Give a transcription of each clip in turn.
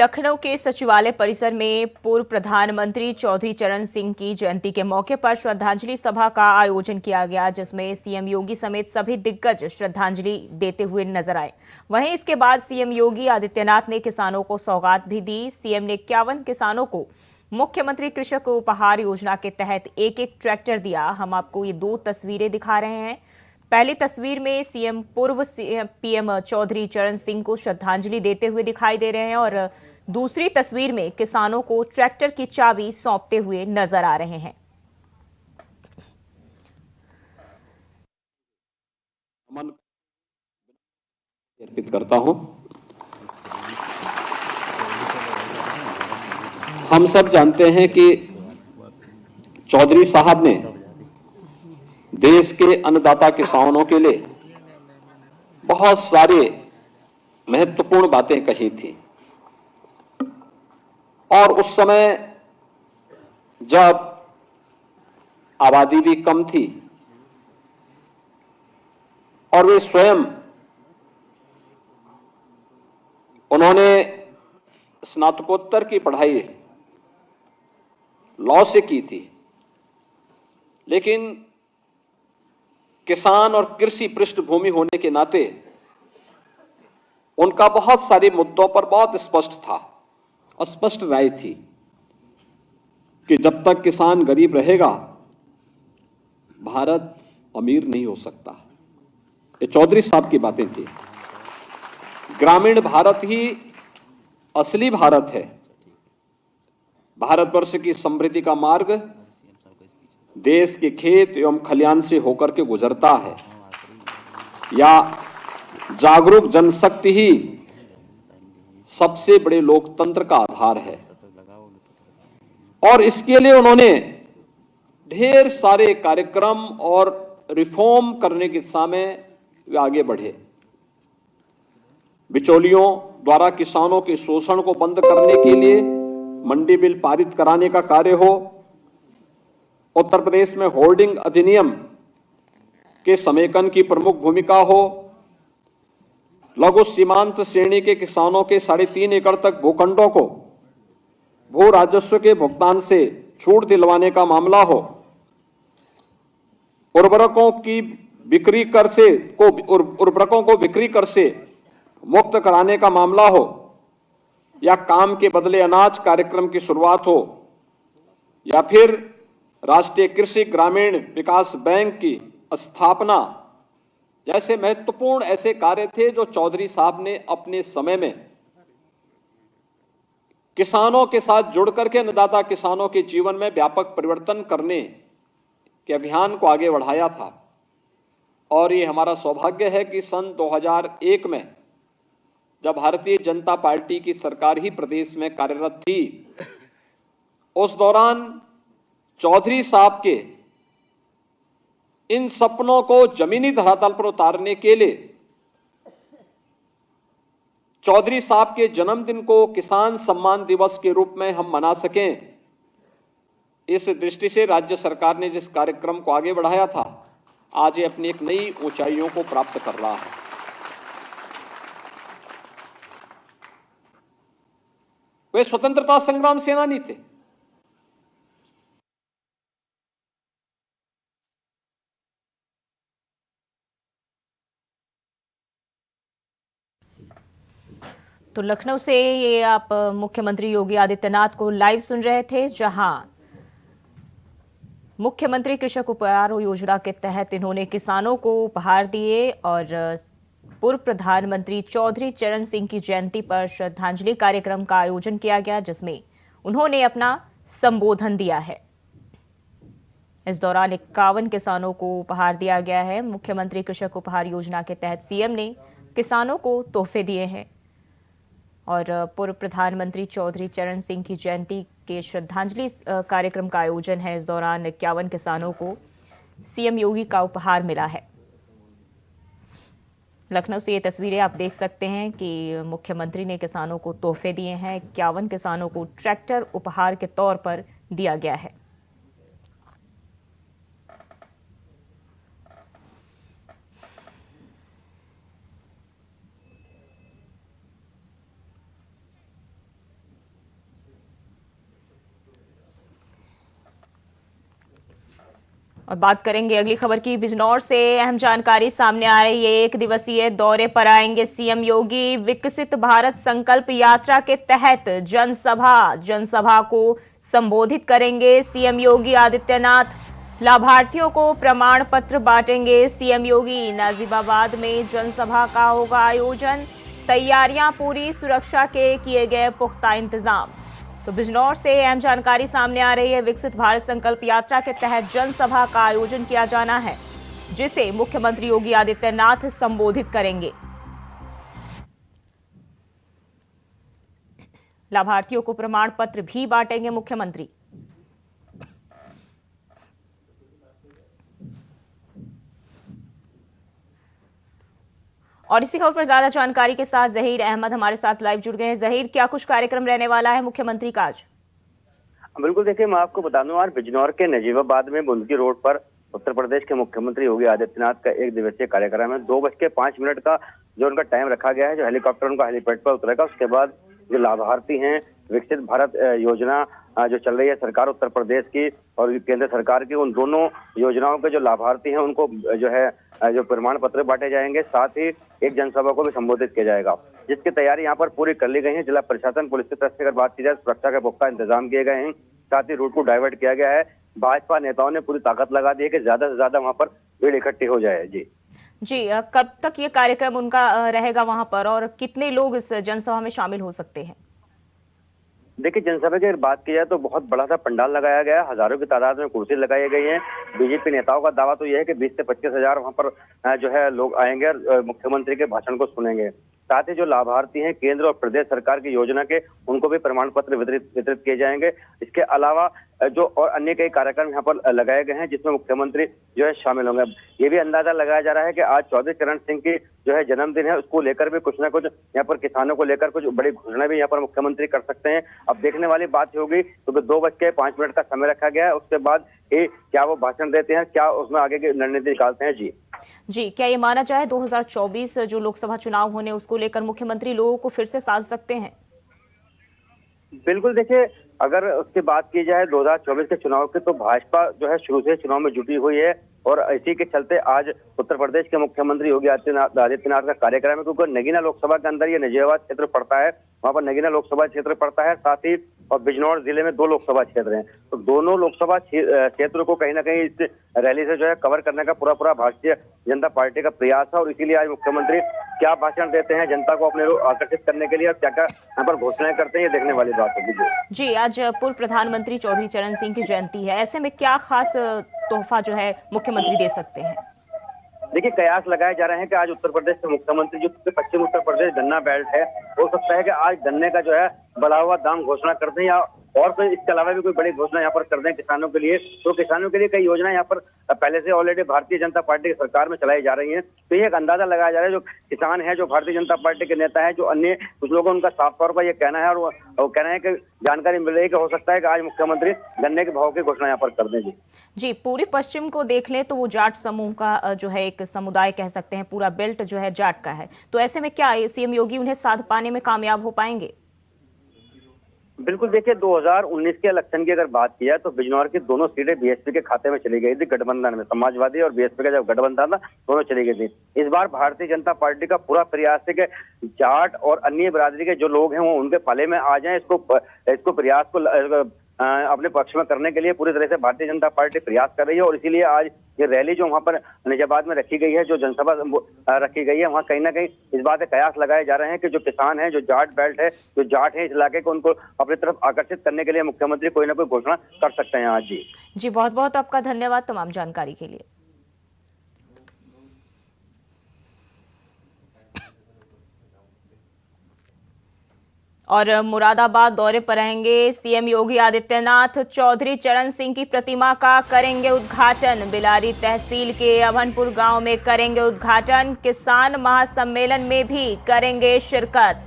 लखनऊ के सचिवालय परिसर में पूर्व प्रधानमंत्री चौधरी चरण सिंह की जयंती के मौके पर श्रद्धांजलि सभा का आयोजन किया गया, जिसमें सीएम योगी समेत सभी दिग्गज श्रद्धांजलि देते हुए नजर आए। वहीं इसके बाद सीएम योगी आदित्यनाथ ने किसानों को सौगात भी दी। सीएम ने 51 किसानों को मुख्यमंत्री कृषक उपहार योजना के तहत एक एक ट्रैक्टर दिया। हम आपको ये दो तस्वीरें दिखा रहे हैं। पहली तस्वीर में सीएम पूर्व पीएम चौधरी चरण सिंह को श्रद्धांजलि देते हुए दिखाई दे रहे हैं और दूसरी तस्वीर में किसानों को ट्रैक्टर की चाबी सौंपते हुए नजर आ रहे हैं। अर्पित करता हूं। हम सब जानते हैं कि चौधरी साहब ने देश के अन्नदाता किसानों के लिए बहुत सारे महत्वपूर्ण बातें कही थी और उस समय जब आबादी भी कम थी और वे स्वयं उन्होंने स्नातकोत्तर की पढ़ाई लॉ से की थी, लेकिन किसान और कृषि पृष्ठभूमि होने के नाते उनका बहुत सारे मुद्दों पर बहुत स्पष्ट था और स्पष्ट राय थी कि जब तक किसान गरीब रहेगा भारत अमीर नहीं हो सकता। ये चौधरी साहब की बातें थी। ग्रामीण भारत ही असली भारत है। भारतवर्ष की समृद्धि का मार्ग देश के खेत एवं खलियान से होकर के गुजरता है, या जागरूक जनशक्ति ही सबसे बड़े लोकतंत्र का आधार है। और इसके लिए उन्होंने ढेर सारे कार्यक्रम और रिफॉर्म करने की दिशा में वे आगे बढ़े। बिचौलियों द्वारा किसानों के शोषण को बंद करने के लिए मंडी बिल पारित कराने का कार्य हो, उत्तर प्रदेश में होल्डिंग अधिनियम के समेकन की प्रमुख भूमिका हो, लघु सीमांत श्रेणी के किसानों के 3.5 एकड़ तक भूखंडों को भू राजस्व के भुगतान से छूट दिलवाने का मामला हो, उर्वरकों को बिक्री कर से मुक्त कराने का मामला हो, या काम के बदले अनाज कार्यक्रम की शुरुआत हो, या फिर राष्ट्रीय कृषि ग्रामीण विकास बैंक की स्थापना जैसे महत्वपूर्ण ऐसे कार्य थे जो चौधरी साहब ने अपने समय में किसानों के साथ जुड़कर के अन्नदाता किसानों के जीवन में व्यापक परिवर्तन करने के अभियान को आगे बढ़ाया था। और ये हमारा सौभाग्य है कि सन 2001 में जब भारतीय जनता पार्टी की सरकार ही प्रदेश में कार्यरत थी, उस दौरान चौधरी साहब के इन सपनों को जमीनी धरातल पर उतारने के लिए चौधरी साहब के जन्मदिन को किसान सम्मान दिवस के रूप में हम मना सकें, इस दृष्टि से राज्य सरकार ने जिस कार्यक्रम को आगे बढ़ाया था, आज ये अपनी एक नई ऊंचाइयों को प्राप्त कर रहा है। वे स्वतंत्रता संग्राम सेनानी थे। तो लखनऊ से ये आप मुख्यमंत्री योगी आदित्यनाथ को लाइव सुन रहे थे, जहां मुख्यमंत्री कृषक उपहार योजना के तहत इन्होंने किसानों को उपहार दिए और पूर्व प्रधानमंत्री चौधरी चरण सिंह की जयंती पर श्रद्धांजलि कार्यक्रम का आयोजन किया गया, जिसमें उन्होंने अपना संबोधन दिया है। इस दौरान 51 किसानों को उपहार दिया गया है। मुख्यमंत्री कृषक उपहार योजना के तहत सीएम ने किसानों को तोहफे दिए हैं और पूर्व प्रधानमंत्री चौधरी चरण सिंह की जयंती के श्रद्धांजलि कार्यक्रम का आयोजन है। इस दौरान 51 किसानों को सीएम योगी का उपहार मिला है। लखनऊ से ये तस्वीरें आप देख सकते हैं कि मुख्यमंत्री ने किसानों को तोहफे दिए हैं। 51 किसानों को ट्रैक्टर उपहार के तौर पर दिया गया है। और बात करेंगे अगली खबर की। बिजनौर से अहम जानकारी सामने आ रही है। 1 दिवसीय दौरे पर आएंगे सीएम योगी। विकसित भारत संकल्प यात्रा के तहत जनसभा को संबोधित करेंगे सीएम योगी आदित्यनाथ। लाभार्थियों को प्रमाण पत्र बांटेंगे सीएम योगी। नाजिबाबाद में जनसभा का होगा आयोजन। तैयारियां पूरी, सुरक्षा के किए गए पुख्ता इंतजाम। तो बिजनौर से अहम जानकारी सामने आ रही है। विकसित भारत संकल्प यात्रा के तहत जनसभा का आयोजन किया जाना है, जिसे मुख्यमंत्री योगी आदित्यनाथ संबोधित करेंगे। लाभार्थियों को प्रमाण पत्र भी बांटेंगे मुख्यमंत्री। और इसी खबर पर ज्यादा जानकारी के साथ जहीर अहमद हमारे साथ लाइव जुड़ गए हैं। जहीर, क्या कुछ कार्यक्रम रहने वाला है मुख्यमंत्री का आज? बिल्कुल, देखिए मैं आपको बता दूं, आज बिजनौर के नजीबाबाद में बुंदगी रोड पर उत्तर प्रदेश के मुख्यमंत्री योगी आदित्यनाथ का 1 दिवसीय कार्यक्रम है। 2:05 का जो उनका टाइम रखा गया है। जो हेलीकॉप्टर उनका हेलीपैड पर उतरेगा, उसके बाद जो लाभार्थी हैं विकसित भारत योजना जो चल रही है सरकार उत्तर प्रदेश की और केंद्र सरकार की, उन दोनों योजनाओं के जो लाभार्थी हैं उनको जो है जो प्रमाण पत्र बांटे जाएंगे। साथ ही एक जनसभा को भी संबोधित किया जाएगा, जिसकी तैयारी यहाँ पर पूरी कर ली गई है। जिला प्रशासन, पुलिस की तरफ से अगर बात की जाए, सुरक्षा के पुख्ता इंतजाम किए गए हैं। साथ ही रूट को डाइवर्ट किया गया है। भाजपा नेताओं ने पूरी ताकत लगा दी है कि ज्यादा से ज्यादा वहां पर भीड़ इकट्ठी हो जाए। जी, कब तक ये कार्यक्रम उनका रहेगा वहां पर और कितने लोग इस जनसभा में शामिल हो सकते हैं? देखिए, जनसभा की अगर बात की जाए तो बहुत बड़ा सा पंडाल लगाया गया है। हजारों की तादाद में कुर्सी लगाई गई है। बीजेपी नेताओं का दावा तो यह है कि 20 से 25 हजार वहां पर जो है लोग आएंगे और मुख्यमंत्री के भाषण को सुनेंगे। साथ ही जो लाभार्थी हैं केंद्र और प्रदेश सरकार की योजना के, उनको भी प्रमाण पत्र वितरित किए जाएंगे। इसके अलावा जो और अन्य कई कार्यक्रम यहाँ पर लगाए गए हैं, जिसमें मुख्यमंत्री जो है शामिल होंगे। ये भी अंदाजा लगाया जा रहा है कि आज चौधरी चरण सिंह की जो है जन्मदिन है, उसको लेकर भी कुछ ना कुछ यहाँ पर किसानों को लेकर कुछ बड़ी घोषणा भी यहाँ पर मुख्यमंत्री कर सकते हैं। अब देखने वाली बात होगी, क्योंकि 2:05 का समय रखा गया है। उसके बाद क्या वो भाषण देते हैं, क्या उसमें आगे की रणनीति निकालते हैं। जी, क्या ये माना जाए 2024 जो लोकसभा चुनाव होने, उसको लेकर मुख्यमंत्री लोगों को फिर से साध सकते हैं? बिल्कुल, देखिए अगर उसकी बात की जाए 2024 के चुनाव की, तो भाजपा जो है शुरू से चुनाव में जुटी हुई है और इसी के चलते आज उत्तर प्रदेश के मुख्यमंत्री योगी आदित्यनाथ का कार्यक्रम है। क्योंकि नगीना लोकसभा के अंदर ये नजीबाबाद क्षेत्र पड़ता है, वहां पर नगीना लोकसभा क्षेत्र पड़ता है। साथ ही और बिजनौर जिले में 2 लोकसभा क्षेत्र हैं, तो दोनों लोकसभा क्षेत्र को कहीं ना कहीं इस रैली से जो है कवर करने का पूरा भारतीय जनता पार्टी का प्रयास है। और इसीलिए आज मुख्यमंत्री क्या भाषण देते हैं जनता को अपने आकर्षित करने के लिए और क्या क्या यहाँ पर घोषणाएं करते हैं, ये देखने वाली बात होगी। जी, आज पूर्व प्रधानमंत्री चौधरी चरण सिंह की जयंती है, ऐसे में क्या खास तोहफा जो है मुख्यमंत्री दे सकते हैं? देखिए, कयास लगाए जा रहे हैं कि आज उत्तर प्रदेश के मुख्यमंत्री, जो पश्चिम उत्तर प्रदेश गन्ना बेल्ट है, हो सकता है कि आज गन्ने का जो है बढ़ा हुआ दाम घोषणा कर दें या और कोई इसके अलावा भी कोई बड़ी घोषणा यहाँ पर कर दें किसानों के लिए। तो किसानों के लिए कई योजनाएं यहाँ पर पहले से ऑलरेडी भारतीय जनता पार्टी की सरकार में चलाई जा रही हैं। तो ये एक अंदाजा लगाया जा रहा है, जो किसान है, जो भारतीय जनता पार्टी के नेता है, जो अन्य कुछ लोगों, उनका साफ तौर पर यह कहना है और वो कह रहे हैं कि जानकारी मिल रही है कि हो सकता है कि आज मुख्यमंत्री गन्ने के भाव की घोषणा यहाँ पर कर दें। जी, पूरे पश्चिम को देख लें तो वो जाट समूह का जो है एक समुदाय कह सकते हैं, पूरा बेल्ट जो है जाट का है। तो ऐसे में क्या सीएम योगी उन्हें साध पाने में कामयाब हो पाएंगे? बिल्कुल, देखिए 2019 के इलेक्शन की अगर बात की जाए तो बिजनौर की दोनों सीटें बीएसपी के खाते में चली गई थी गठबंधन में। समाजवादी और बीएसपी का जब गठबंधन था, दोनों चली गई थी। इस बार भारतीय जनता पार्टी का पूरा प्रयास है कि जाट और अन्य बिरादरी के जो लोग हैं वो उनके पाले में आ जाएं। इसको प्रयास को अपने पक्ष में करने के लिए पूरी तरह से भारतीय जनता पार्टी प्रयास कर रही है। और इसीलिए आज ये रैली जो वहां पर नजीबाबाद में रखी गई है, जो जनसभा रखी गई है, वहां कहीं ना कहीं इस बात के कयास लगाए जा रहे हैं कि जो किसान है, जो जाट बेल्ट है, जो जाट है इस इलाके को, उनको अपनी तरफ आकर्षित करने के लिए मुख्यमंत्री कोई ना कोई घोषणा कर सकते हैं आज। जी, बहुत बहुत आपका धन्यवाद तमाम जानकारी के लिए। और मुरादाबाद दौरे पर रहेंगे सीएम योगी आदित्यनाथ। चौधरी चरण सिंह की प्रतिमा का करेंगे उद्घाटन। बिलारी तहसील के अभनपुर गांव में करेंगे उद्घाटन। किसान महासम्मेलन में भी करेंगे शिरकत।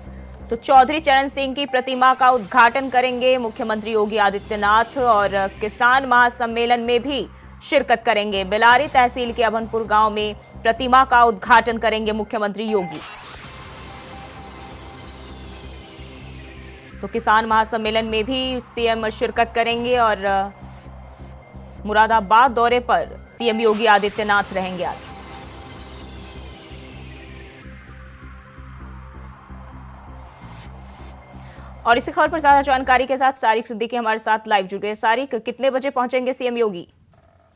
तो चौधरी चरण सिंह की प्रतिमा का उद्घाटन करेंगे मुख्यमंत्री योगी आदित्यनाथ और किसान महासम्मेलन में भी शिरकत करेंगे। बिलारी तहसील के अभनपुर गांव में प्रतिमा का उद्घाटन करेंगे मुख्यमंत्री योगी। तो किसान महासम्मेलन में भी सीएम शिरकत करेंगे और मुरादाबाद दौरे पर सीएम योगी आदित्यनाथ रहेंगे आगे। और इसी खबर पर ज्यादा जानकारी के साथ सारिक सिद्दीकी हमारे साथ लाइव जुड़ गए। सारिक, कितने बजे पहुंचेंगे सीएम योगी?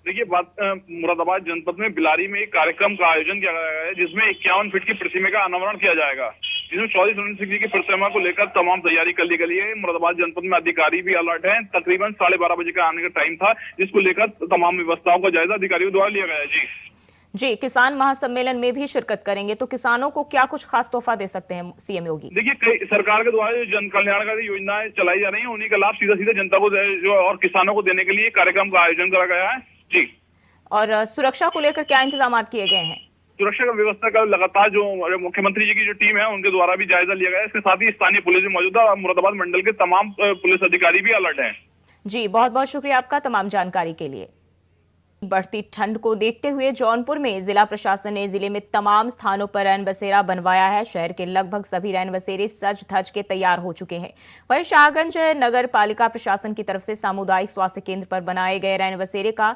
देखिए, मुरादाबाद जनपद में बिलारी में एक कार्यक्रम का आयोजन किया गया है जिसमें 51 फीट की प्रतिमा का अनावरण किया जाएगा, जिसमें चौधरी चरण सिंह जी की प्रतिमा को लेकर तमाम तैयारी कर ली गई है। मुरादाबाद जनपद में अधिकारी भी अलर्ट हैं। तकरीबन 12:30 बजे का आने का टाइम था, जिसको लेकर तमाम व्यवस्थाओं का जायजा अधिकारियों द्वारा लिया गया है। जी, किसान महासम्मेलन में भी शिरकत करेंगे, तो किसानों को क्या कुछ खास तोहफा दे सकते हैं सीएम योगी? देखिए, कई सरकार के द्वारा जो जन कल्याणकारी योजनाएं चलाई जा रही हैं, उन्हीं का लाभ सीधा सीधा जनता को जो और किसानों को देने के लिए कार्यक्रम का आयोजन करा गया है। जी, और सुरक्षा को लेकर क्या इंतजाम किए गए हैं? सुरक्षा का व्यवस्था का लगातार जो मुख्यमंत्री जी की जो टीम है उनके द्वारा भी जायजा लिया गया है। इसके साथ ही स्थानीय पुलिस भी मौजूद है। मुरादाबाद मंडल के तमाम पुलिस अधिकारी भी अलर्ट हैं। जी, बहुत बहुत शुक्रिया आपका तमाम जानकारी के लिए। बढ़ती ठंड को देखते हुए जौनपुर में जिला प्रशासन ने जिले में तमाम स्थानों पर रैन बसेरा बनवाया है। शहर के लगभग सभी रैन बसेरे सज धज के तैयार हो चुके हैं। वहीं शाहगंज नगर पालिका प्रशासन की तरफ से सामुदायिक स्वास्थ्य केंद्र पर बनाए गए रैन बसेरे का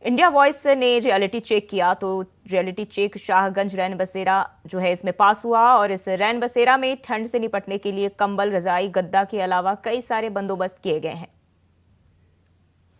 इंडिया वॉइस ने रियलिटी चेक किया, तो रियलिटी चेक शाहगंज रैन बसेरा जो है इसमें पास हुआ। और इस रैन बसेरा में ठंड से निपटने के लिए कंबल, रजाई, गद्दा के अलावा कई सारे बंदोबस्त किए गए हैं।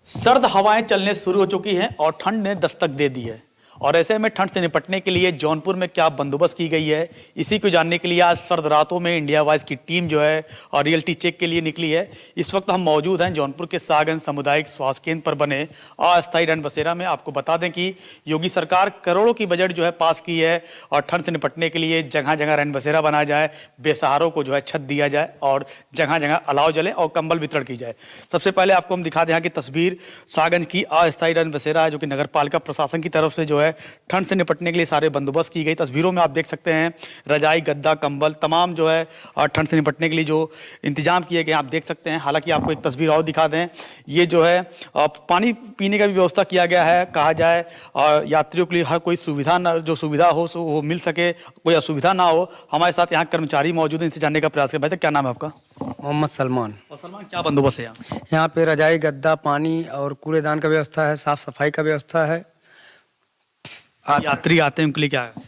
सर्द हवाएं चलने शुरू हो चुकी हैं और ठंड ने दस्तक दे दी है, और ऐसे में ठंड से निपटने के लिए जौनपुर में क्या बंदोबस्त की गई है, इसी को जानने के लिए आज सर्द रातों में इंडिया वॉइस की टीम जो है और रियलिटी चेक के लिए निकली है। इस वक्त हम मौजूद हैं जौनपुर के शाहगंज सामुदायिक स्वास्थ्य केंद्र पर बने अस्थायी रैन बसेरा में। आपको बता दें कि योगी सरकार करोड़ों की बजट जो है पास की है और ठंड से निपटने के लिए जगह जगह रैन बसेरा बनाया जाए, बेसहारों को जो है छत दिया जाए और जगह जगह अलाव जले और कंबल वितरण की जाए। सबसे पहले आपको हम दिखा दें यहाँ की तस्वीर शाहगंज की अस्थायी रैन बसेरा है, जो कि नगर पालिका प्रशासन की तरफ से जो है ठंड से निपटने के लिए सारे बंदोबस्त की गई। तस्वीरों में आप देख सकते हैं रजाई, गद्दा, कंबल तमाम जो है ठंड से निपटने के लिए जो इंतजाम किए गए आप देख सकते हैं। हालांकि आपको एक तस्वीर और दिखा दें, ये जो है पानी पीने का भी व्यवस्था किया गया है। कहा जाए और यात्रियों के लिए हर कोई सुविधा जो सुविधा हो वो मिल सके, कोई असुविधा ना हो। हमारे साथ यहाँ कर्मचारी मौजूद हैं, इनसे जानने का प्रयास करें। भाई, क्या नाम है आपका? मोहम्मद सलमान। और सलमान, क्या बंदोबस्त है यहाँ पे रजाई, गद्दा, पानी और कूड़ेदान का व्यवस्था है, साफ सफाई का व्यवस्था है। यात्री आते हैं उनके लिए क्या है?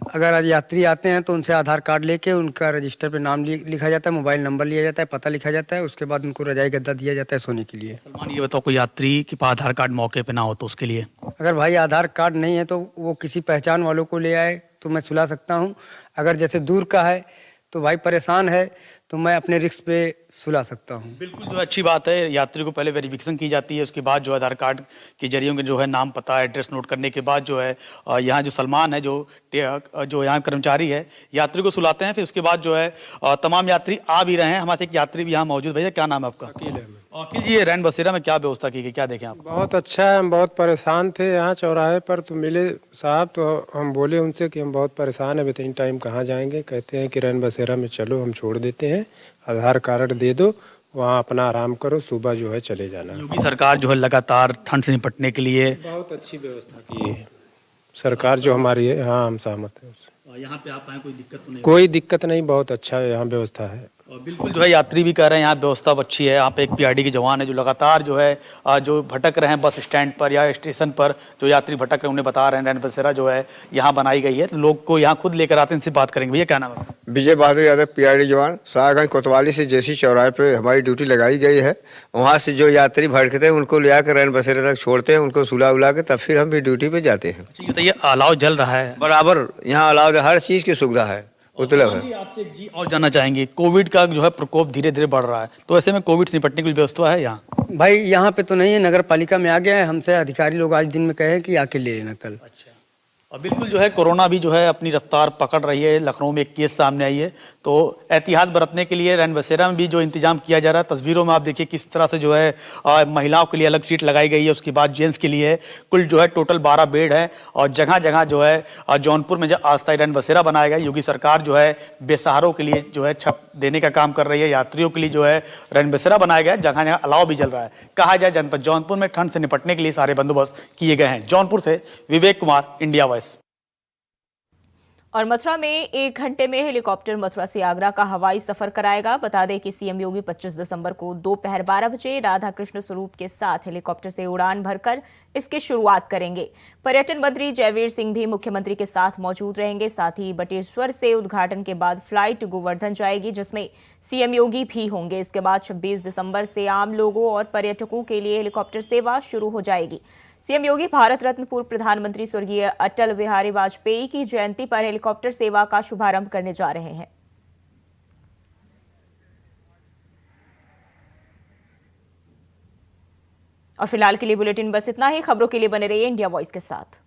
अगर यात्री आते हैं तो उनसे आधार कार्ड लेके उनका रजिस्टर पे नाम लिखा जाता है, मोबाइल नंबर लिया जाता है, पता लिखा जाता है, उसके बाद उनको रजाई गद्दा दिया जाता है सोने के लिए। सलमान, ये बताओ कोई यात्री के पास आधार कार्ड मौके पे ना हो तो उसके लिए? अगर भाई आधार कार्ड नहीं है तो वो किसी पहचान वालों को ले आए तो मैं सुला सकता हूँ। अगर जैसे दूर का है तो भाई परेशान है तो मैं अपने रिस्क पे सुला सकता हूँ। बिल्कुल, जो अच्छी बात है, यात्री को पहले वेरिफिकेशन की जाती है, उसके बाद जो आधार कार्ड के जरिए जो है नाम, पता, एड्रेस नोट करने के बाद जो है यहाँ जो सलमान है जो यहाँ कर्मचारी है यात्री को सुलाते हैं। फिर उसके बाद जो है तमाम यात्री आ भी रहे हैं। हमारे एक यात्री भी यहाँ मौजूद। भैया, क्या नाम है आपका? अकील जी, ये रैन बसेरा में क्या व्यवस्था की गई, क्या देखें आप? बहुत अच्छा है। हम बहुत परेशान थे यहाँ चौराहे पर, तो मिले साहब, तो हम बोले उनसे कि हम बहुत परेशान है, इतनी टाइम कहाँ जाएंगे। कहते हैं कि रैन बसेरा में चलो, हम छोड़ देते हैं, आधार कार्ड दे दो, वहाँ अपना आराम करो, सुबह जो है चले जाना। योगी सरकार जो है लगातार ठंड से निपटने के लिए बहुत अच्छी व्यवस्था की है सरकार जो हमारी है। हाँ, हम सहमत हैं उससे। यहाँ पे आप आए, कोई दिक्कत तो नहीं? कोई दिक्कत नहीं, बहुत अच्छा है यहाँ व्यवस्था है। और बिल्कुल जो है यात्री भी कह रहे हैं यहाँ व्यवस्था अच्छी है। यहाँ पे एक पीआरडी के जवान है जो लगातार जो है जो भटक रहे हैं बस स्टैंड पर या स्टेशन पर, जो यात्री भटक रहे हैं उन्हें बता रहे हैं रैन बसेरा जो है यहाँ बनाई गई है, तो लोग को यहाँ खुद लेकर आते हैं। इनसे बात करेंगे। भैया, क्या नाम है? विजय बहादुर यादव, पीआरडी जवान। शाहगंज कोतवाली से जेसी चौराहे पे हमारी ड्यूटी लगाई गई है। वहाँ से जो यात्री भटकते हैं उनको ले आकर रैन बसेरे तक छोड़ते हैं, उनको सुला उला के तब फिर हम भी ड्यूटी पे जाते हैं। अच्छा, ये अलाव जल रहा है बराबर, यहाँ अलाव हर चीज़ की सुविधा है, उपलब्ध है। आपसे एक जी और जानना चाहेंगे, कोविड का जो है प्रकोप धीरे धीरे बढ़ रहा है, तो ऐसे में कोविड से निपटने की व्यवस्था है यहाँ? भाई यहाँ पे तो नहीं है, नगर पालिका में आ गया है। हमसे अधिकारी लोग आज दिन में कहे कि आके ले लेना कल। अच्छा, और बिल्कुल जो है कोरोना भी जो है अपनी रफ्तार पकड़ रही है। लखनऊ में एक केस सामने आई है, तो एहतियात बरतने के लिए रैन बसेरा में भी जो इंतजाम किया जा रहा है। तस्वीरों में आप देखिए किस तरह से जो है महिलाओं के लिए अलग सीट लगाई गई है, उसके बाद जेंट्स के लिए कुल जो है टोटल 12 बेड है। और जगह जगह जो है जौनपुर में जो अस्थायी रैन बसेरा बनाया गया, योगी सरकार जो है बेसहारों के लिए जो है छत देने का काम कर रही है। यात्रियों के लिए जो है रैन बसेरा बनाया गया है, जगह जगह अलाव भी जल रहा है। कहा जाए जनपद जौनपुर में ठंड से निपटने के लिए सारे बंदोबस्त किए गए हैं। जौनपुर से विवेक कुमार, इंडिया वॉइस। और मथुरा में 1 घंटे में हेलीकॉप्टर मथुरा से आगरा का हवाई सफर कराएगा। बता दें कि सीएम योगी 25 दिसंबर को दोपहर 12 बजे राधा कृष्ण स्वरूप के साथ हेलीकॉप्टर से उड़ान भरकर इसकी शुरुआत करेंगे। पर्यटन मंत्री जयवीर सिंह भी मुख्यमंत्री के साथ मौजूद रहेंगे। साथ ही बटेश्वर से उद्घाटन के बाद फ्लाइट गोवर्धन जाएगी, जिसमें सीएम योगी भी होंगे। इसके बाद 26 दिसंबर से आम लोगों और पर्यटकों के लिए हेलीकॉप्टर सेवा शुरू हो जाएगी। सीएम योगी भारत रत्न पूर्व प्रधानमंत्री स्वर्गीय अटल बिहारी वाजपेयी की जयंती पर हेलीकॉप्टर सेवा का शुभारंभ करने जा रहे हैं। और फिलहाल के लिए बुलेटिन बस इतना ही। खबरों के लिए बने रहिए इंडिया वॉइस के साथ।